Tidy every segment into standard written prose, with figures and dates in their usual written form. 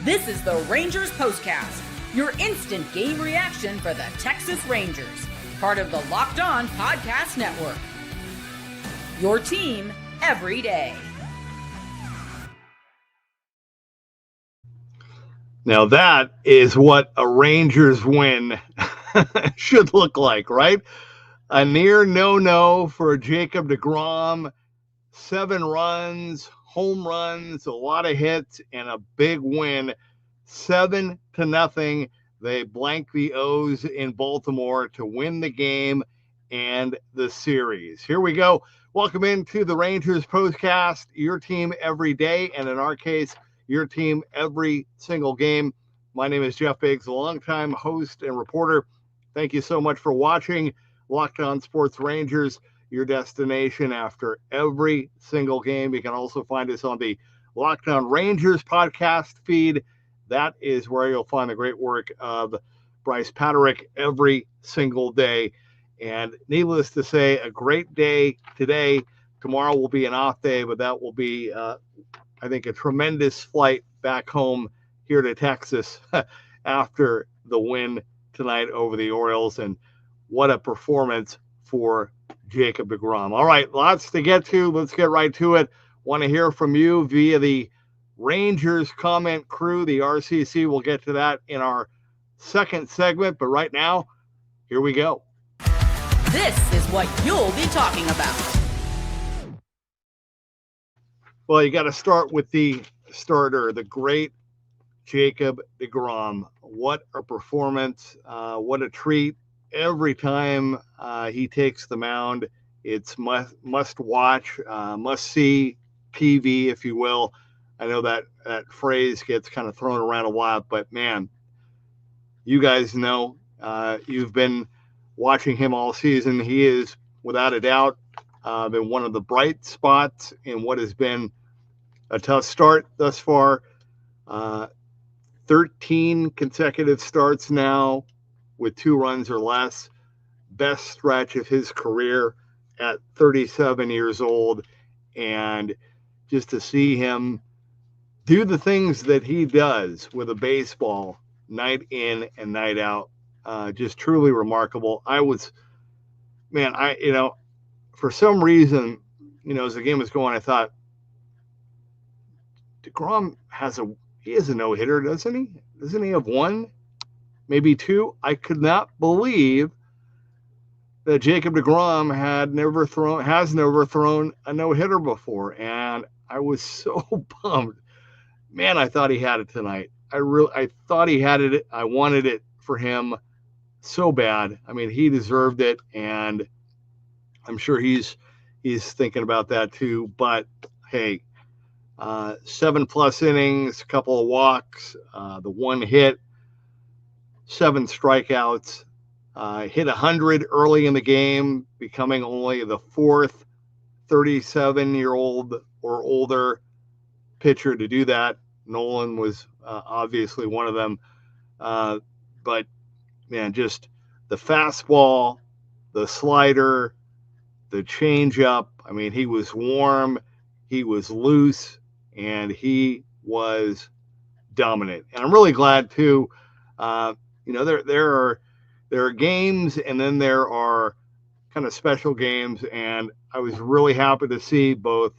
This is the Rangers Postcast, your instant game reaction for the Texas Rangers, part of the Locked On Podcast Network. Your team every day. Now that is what a Rangers win should look like, right? A near no-no for Jacob deGrom, 7 runs, home runs, a lot of hits, and a big win, 7-0. They blank the O's in Baltimore to win the game and the series. Here we go. Welcome into the Rangers Postcast, your team every day, and in our case, your team every single game. My name is Jeff Biggs, a longtime host and reporter. Thank you so much for watching Locked On Sports Rangers, your destination after every single game. You can also find us on the Locked On Rangers podcast feed. That is where you'll find the great work of Bryce Paterick every single day. And needless to say, a great day today. Tomorrow will be an off day, but that will be, I think, a tremendous flight back home here to Texas after the win tonight over the Orioles. And what a performance for Jacob deGrom. All right, lots to get to. Let's get right to it. Want to hear from you via the Rangers comment crew, the RCC. We'll get to that in our second segment. But right now, here we go. This is what you'll be talking about. Well, you got to start with the starter, the great Jacob deGrom. What a performance. What a treat. Every time he takes the mound, it's must watch, must see TV, if you will. I know that phrase gets kind of thrown around a lot, but man, you guys know, you've been watching him all season. He is, without a doubt, been one of the bright spots in what has been a tough start thus far. 13 consecutive starts now with 2 runs or less. Best stretch of his career at 37 years old. And just to see him do the things that he does with a baseball night in and night out, just truly remarkable. For some reason, as the game was going, I thought, deGrom has a no-hitter, doesn't he? Doesn't he have 1, maybe 2? I could not believe that Jacob deGrom has never thrown a no-hitter before, and I was so bummed. Man, I thought he had it tonight. I thought he had it. I wanted it for him so bad. I mean, he deserved it, and I'm sure he's thinking about that too. But hey, 7+ innings, a couple of walks, the 1 hit, 7 strikeouts, hit 100 early in the game, becoming only the 4th 37-year-old or older pitcher to do that. Nolan was obviously one of them. But man, just the fastball, the slider, the changeup. I mean, he was warm, he was loose, and he was dominant. And I'm really glad too. There are games, and then there are kind of special games, and I was really happy to see both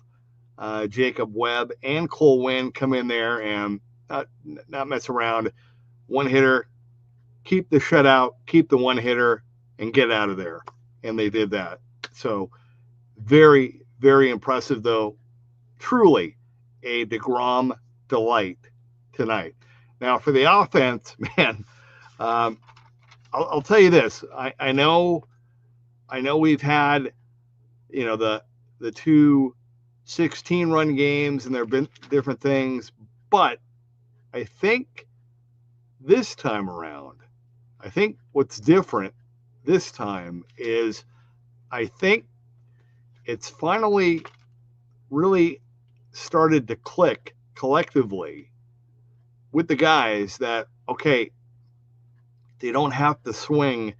Jacob Webb and Cole Winn come in there and not mess around. 1 hitter, keep the shutout, keep the 1 hitter, and get out of there. And they did that. So very, very impressive, though. Truly a deGrom delight tonight. Now for the offense, man, I'll tell you this. I know we've had, the 2 16-run games, and there have been different things, but I think this time around, I think what's different this time is I think it's finally really started to click collectively with the guys that, okay, they don't have to swing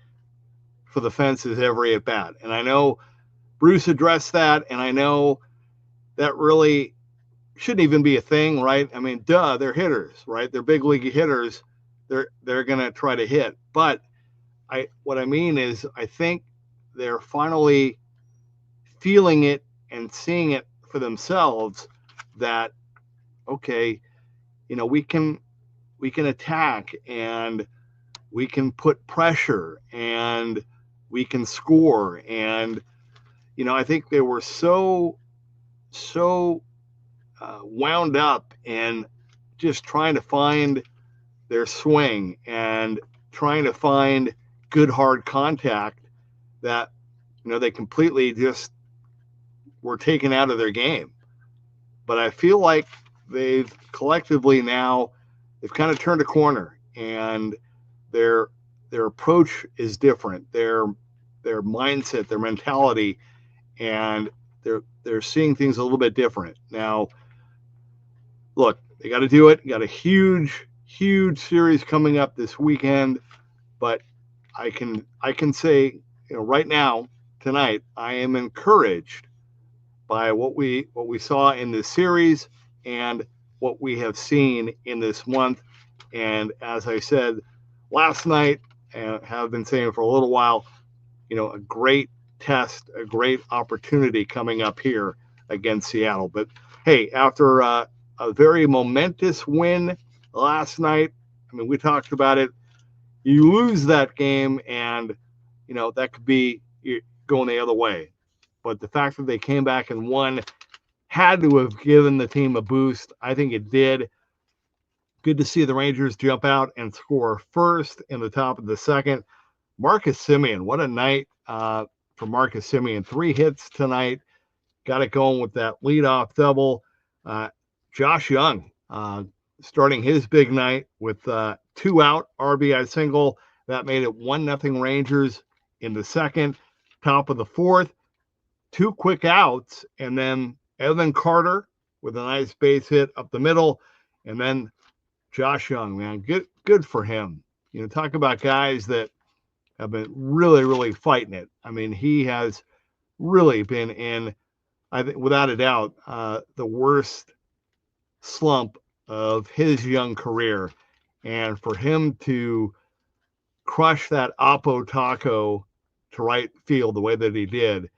for the fences every at bat. And I know Bruce addressed that, and I know that really shouldn't even be a thing, right? I mean, duh, they're hitters, right? They're big league hitters. They're going to try to hit. But what I mean is I think they're finally feeling it and seeing it for themselves that, okay, we can attack and we can put pressure and we can score. And I think they were so wound up in just trying to find their swing and trying to find good hard contact that they completely just were taken out of their game. But I feel like they've collectively now they've kind of turned a corner, and their approach is different. Their mindset, their mentality, and they're seeing things a little bit different. Now, look, they got to do it. Got a huge series coming up this weekend, but I can say, right now, tonight, I am encouraged by what we saw in this series and what we have seen in this month. And as I said last night, and have been saying for a little while, a great test, a great opportunity coming up here against Seattle. But hey, after a very momentous win last night, I mean, we talked about it. You lose that game, and that could be going the other way. But the fact that they came back and won had to have given the team a boost. I think it did. Good to see the Rangers jump out and score first in the top of the second. Marcus Semien, what a night for Marcus Semien. 3 hits tonight. Got it going with that leadoff double. Josh Jung starting his big night with 2 out RBI single. That made it 1-0 Rangers in the second. Top of the fourth, 2 quick outs, and then Evan Carter with a nice base hit up the middle, and then Josh Jung, man, good for him. Talk about guys that have been really fighting it. I mean, he has really been in, I think, without a doubt, the worst slump of his young career. And for him to crush that Oppo Taco to right field the way that he did,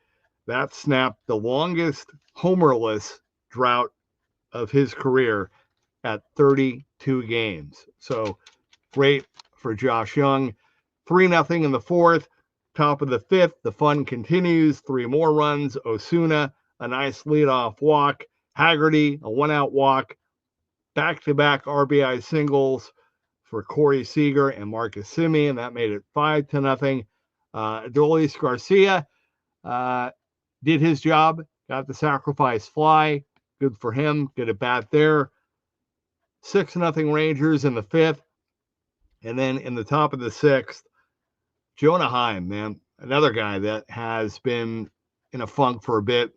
that snapped the longest homerless drought of his career at 32 games. So great for Josh Jung. 3-0 in the fourth. Top of the fifth, the fun continues. 3 more runs. Osuna, a nice leadoff walk. Haggerty, a 1-out walk. Back-to-back RBI singles for Corey Seager and Marcus Semien. That made it 5-0. Adolis Garcia did his job. Got the sacrifice fly. Good for him. Good at bat there. 6-0 Rangers in the fifth. And then in the top of the sixth, Jonah Heim, man, another guy that has been in a funk for a bit.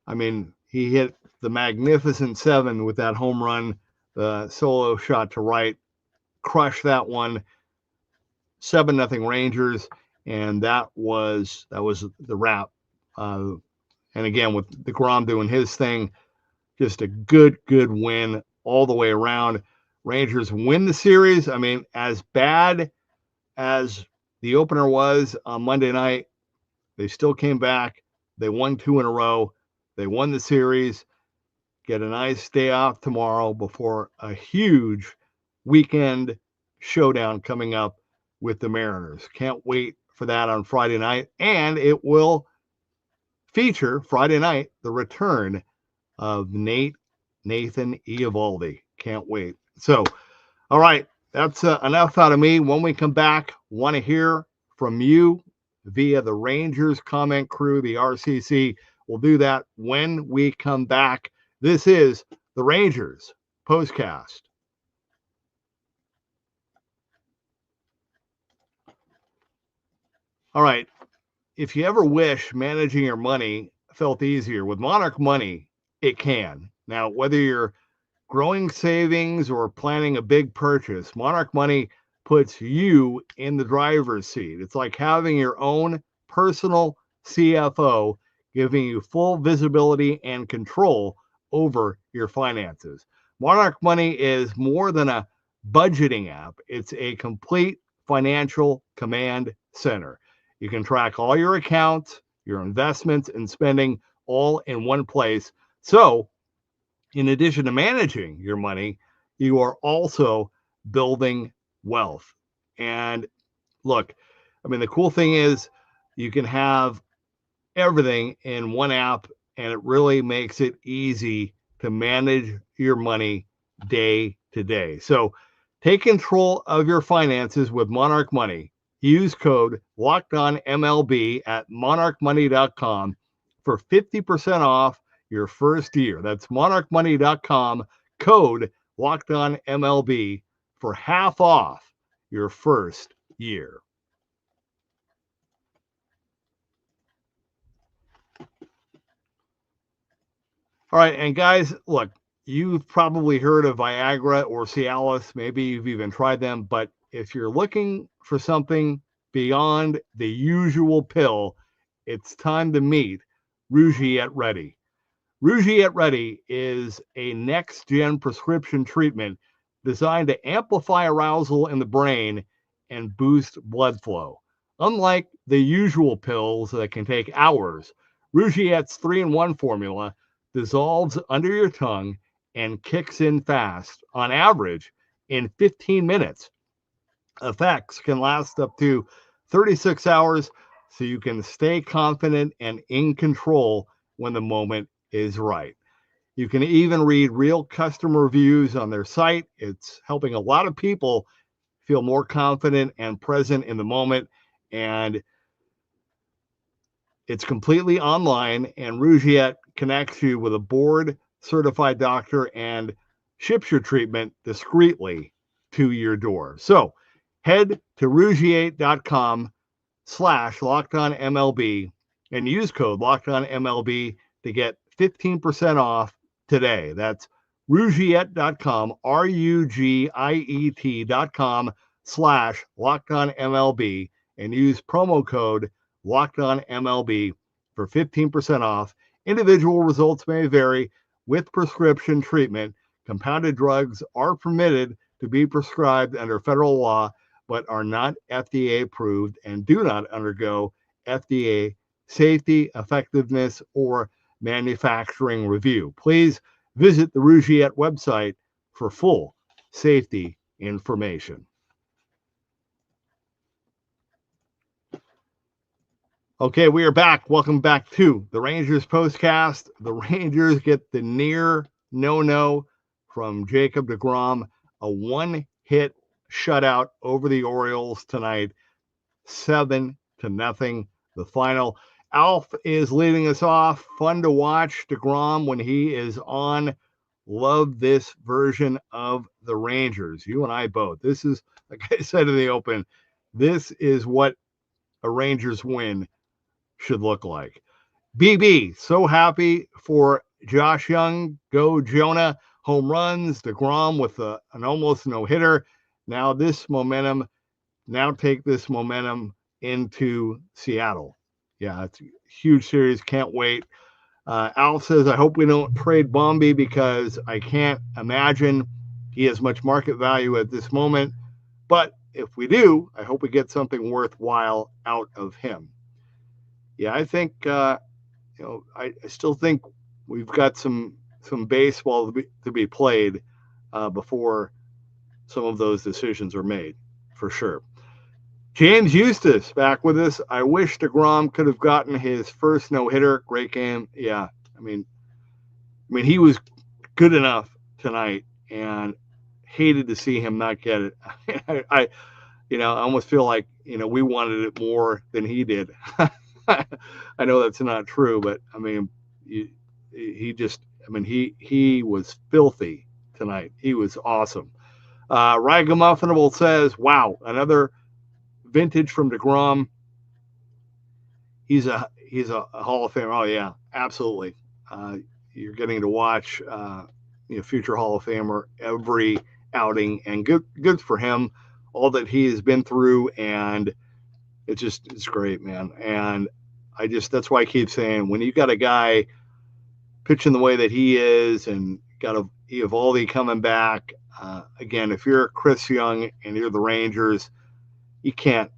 I mean, he hit the magnificent 7 with that home run, the solo shot to right, crushed that one. 7-0 Rangers, and that was the wrap. And again, with deGrom doing his thing, just a good win all the way around. Rangers win the series. I mean, as bad as the opener was on Monday night, they still came back. They won 2 in a row. They won the series. Get a nice day off tomorrow before a huge weekend showdown coming up with the Mariners. Can't wait for that on Friday night. And it will feature Friday night the return of Nathan Eovaldi. Can't wait. So, all right, that's enough out of me. When we come back, want to hear from you via the Rangers comment crew, the RCC. We'll do that when we come back. This is the Rangers Postcast. All right, if you ever wish managing your money felt easier, with Monarch Money, it can. Now, whether you're growing savings or planning a big purchase, Monarch Money puts you in the driver's seat. It's like having your own personal CFO, giving you full visibility and control over your finances. Monarch Money is more than a budgeting app. It's a complete financial command center. You can track all your accounts, your investments, and spending all in one place. So, in addition to managing your money, you are also building wealth. And look, I mean, the cool thing is you can have everything in one app, and it really makes it easy to manage your money day to day. So take control of your finances with Monarch Money. Use code LOCKEDONMLB at monarchmoney.com for 50% off your first year. That's monarchmoney.com, code LOCKEDONMLB for half off your first year. All right, and guys, look, you've probably heard of Viagra or Cialis. Maybe you've even tried them, but if you're looking for something beyond the usual pill, it's time to meet Rouette Ready. Rouette Ready is a next-gen prescription treatment designed to amplify arousal in the brain and boost blood flow. Unlike the usual pills that can take hours, Rouette's 3-in-1 formula dissolves under your tongue and kicks in fast, on average, in 15 minutes. Effects can last up to 36 hours, so you can stay confident and in control when the moment is right. You can even read real customer reviews on their site. It's helping a lot of people feel more confident and present in the moment. And it's completely online, and Rouette connects you with a board-certified doctor and ships your treatment discreetly to your door. So head to Rouette.com/LockedOnMLB and use code LockedOnMLB to get 15% off today. That's Rouette.com, RUGIET.com/LockedOnMLB, and use promo code LockedOnMLB for 15% off. Individual results may vary with prescription treatment. Compounded drugs are permitted to be prescribed under federal law, but are not FDA approved and do not undergo FDA safety, effectiveness, or manufacturing review. Please visit the Rouette website for full safety information. Okay, we are back. Welcome back to the Rangers Postcast. The Rangers get the near no-no from Jacob deGrom, a one-hit shutout over the Orioles tonight, 7-0, the final. Alf is leading us off. Fun to watch deGrom when he is on. Love this version of the Rangers. You and I both. This is, like I said in the open, this is what a Rangers win should look like. BB, so happy for Josh Jung. Go Jonah. Home runs. deGrom with an almost no-hitter. Now take this momentum into Seattle. Yeah, it's a huge series. Can't wait. Al says, I hope we don't trade Bombi because I can't imagine he has much market value at this moment. But if we do, I hope we get something worthwhile out of him. Yeah, I think, I still think we've got some baseball to be played before some of those decisions are made, for sure. James Eustace back with us. I wish deGrom could have gotten his first no-hitter. Great game. Yeah, I mean, he was good enough tonight, and hated to see him not get it. I almost feel like we wanted it more than he did. I know that's not true, but I mean, he was filthy tonight. He was awesome. Ragamuffin says, wow, another vintage from deGrom. He's a Hall of Famer. Oh yeah, absolutely. You're getting to watch future Hall of Famer every outing, and good for him, all that he has been through, and it's great, man. And that's why I keep saying, when you got a guy pitching the way that he is, and got Eovaldi coming back. Again, if you're Chris Young and you're the Rangers, you can't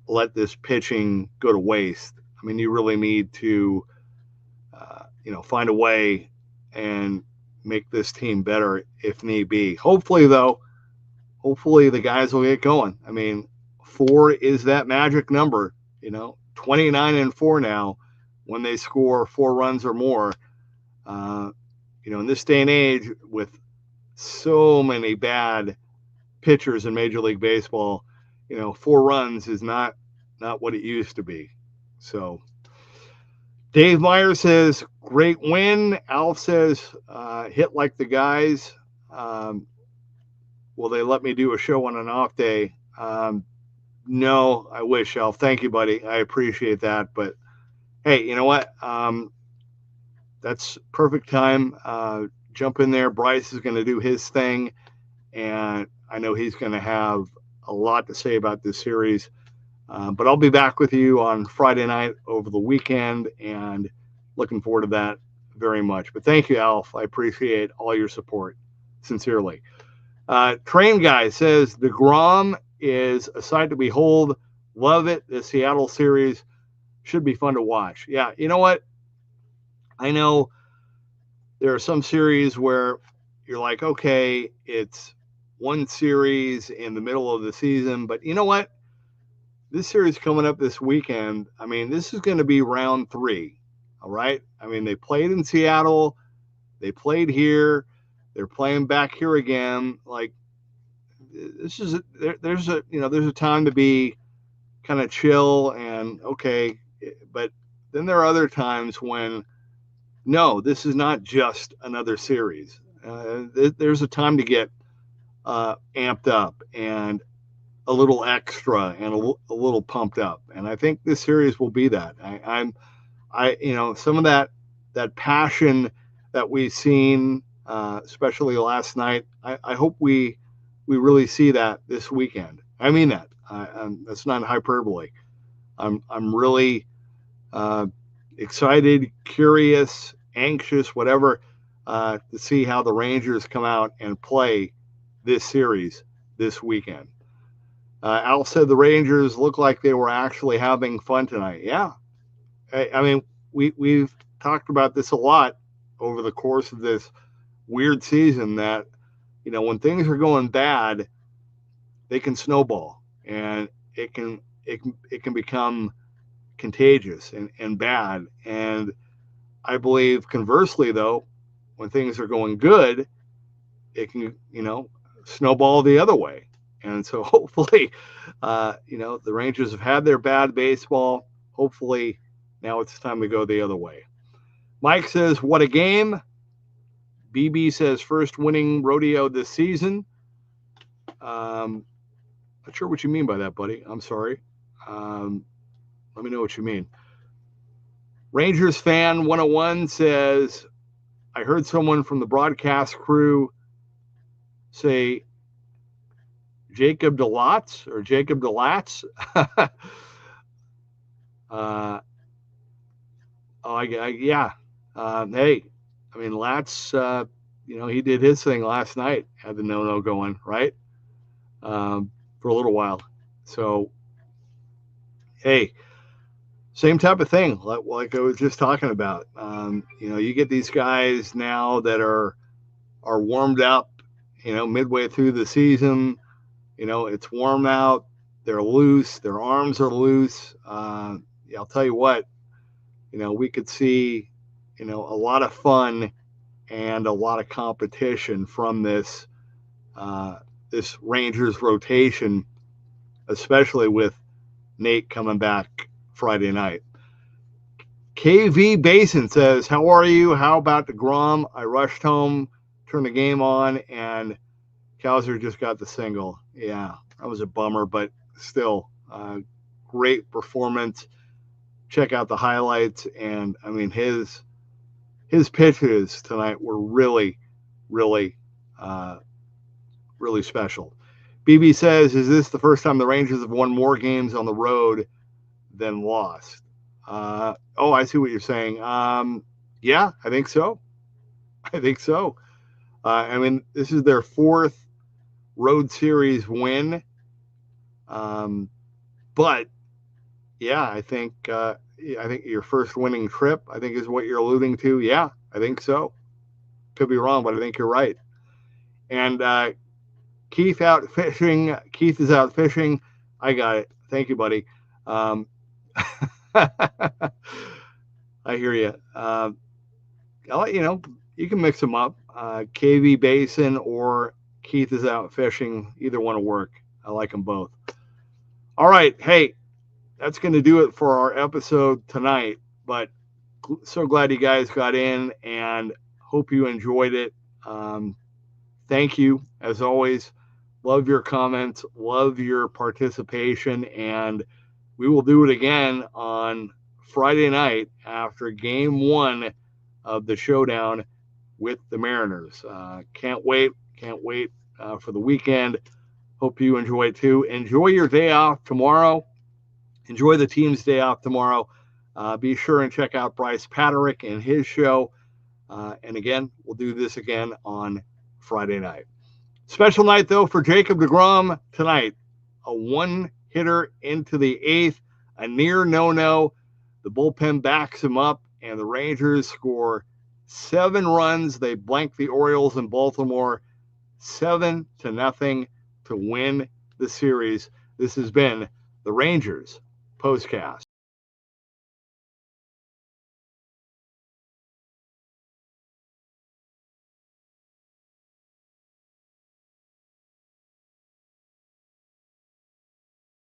let this pitching go to waste. I mean, you really need to, find a way and make this team better if need be. Hopefully the guys will get going. I mean, 4 is that magic number, 29-4 now when they score 4 runs or more. In this day and age with so many bad pitchers in Major League Baseball, 4 runs is not what it used to be. So Dave Meyer says, great win. Alf says, hit like the guys. Will they let me do a show on an off day? No, I wish, Alf. Thank you, buddy. I appreciate that. But hey, you know what? That's perfect time. Jump in there. Bryce is going to do his thing. And I know he's going to have a lot to say about this series. But I'll be back with you on Friday night over the weekend, and looking forward to that very much. But thank you, Alf. I appreciate all your support, sincerely. Train Guy says, deGrom is a sight to behold. Love it. The Seattle series should be fun to watch. Yeah, you know what? I know there are some series where you're like, okay, it's one series in the middle of the season, but you know what? This series coming up this weekend, I mean, this is going to be round 3, all right? I mean, they played in Seattle. They played here. They're playing back here again. Like, there's a time to be kind of chill and okay. But then there are other times when, no, this is not just another series. There's a time to get amped up and a little extra and a little pumped up. And I think this series will be that. Some of that passion that we've seen, especially last night, I hope we really see that this weekend. I mean that. That's not hyperbole. I'm really excited, curious, anxious, whatever, to see how the Rangers come out and play this series this weekend. Al said the Rangers look like they were actually having fun tonight. Yeah. I mean, we've talked about this a lot over the course of this weird season that, when things are going bad, they can snowball and it can become contagious and bad. And I believe conversely, though, when things are going good, it can, snowball the other way. And so hopefully, the Rangers have had their bad baseball. Hopefully now it's time to go the other way. Mike says, what a game. BB says, first winning rodeo this season. Not sure what you mean by that, buddy. I'm sorry. Let me know what you mean. Rangers fan 101 says, I heard someone from the broadcast crew say Jacob DeLatz or Jacob DeLatz. Yeah. Hey, I mean, Latz, he did his thing last night, had the no going, right? For a little while. So, hey, same type of thing, like I was just talking about. You get these guys now that are warmed up, midway through the season. It's warm out. They're loose. Their arms are loose. I'll tell you what, we could see, a lot of fun and a lot of competition from this Rangers rotation, especially with Nate coming back Friday night. KV Basin says, how are you? How about deGrom? I rushed home, turned the game on, and Kowser just got the single. Yeah, that was a bummer, but still, great performance. Check out the highlights, and I mean his pitches tonight were really, really, really special. BB says, is this the first time the Rangers have won more games on the road than lost? I see what you're saying. Yeah, I think so. I think so. I mean, this is their 4th road series win. But yeah, I think your first winning trip, I think, is what you're alluding to. Yeah, I think so. Could be wrong, but I think you're right. And Keith out fishing. Keith is out fishing. I got it. Thank you, buddy. I hear you. I'll let you know. You can mix them up. KV Basin or Keith is out fishing. Either one will work. I like them both. All right. Hey, that's going to do it for our episode tonight. But so glad you guys got in and hope you enjoyed it. Thank you, as always. Love your comments. Love your participation. And we will do it again on Friday night after game 1 of the showdown with the Mariners. Can't wait for the weekend. Hope you enjoy it too. Enjoy your day off tomorrow. Enjoy the team's day off tomorrow. Be sure and check out Bryce Paterick and his show. And again, we'll do this again on Friday night. Special night, though, for Jacob deGrom tonight. A 1-hitter into the 8th, a near no-no. The bullpen backs him up, and the Rangers score 7 runs. They blank the Orioles in Baltimore 7-0 to win the series. This has been the Rangers Postcast.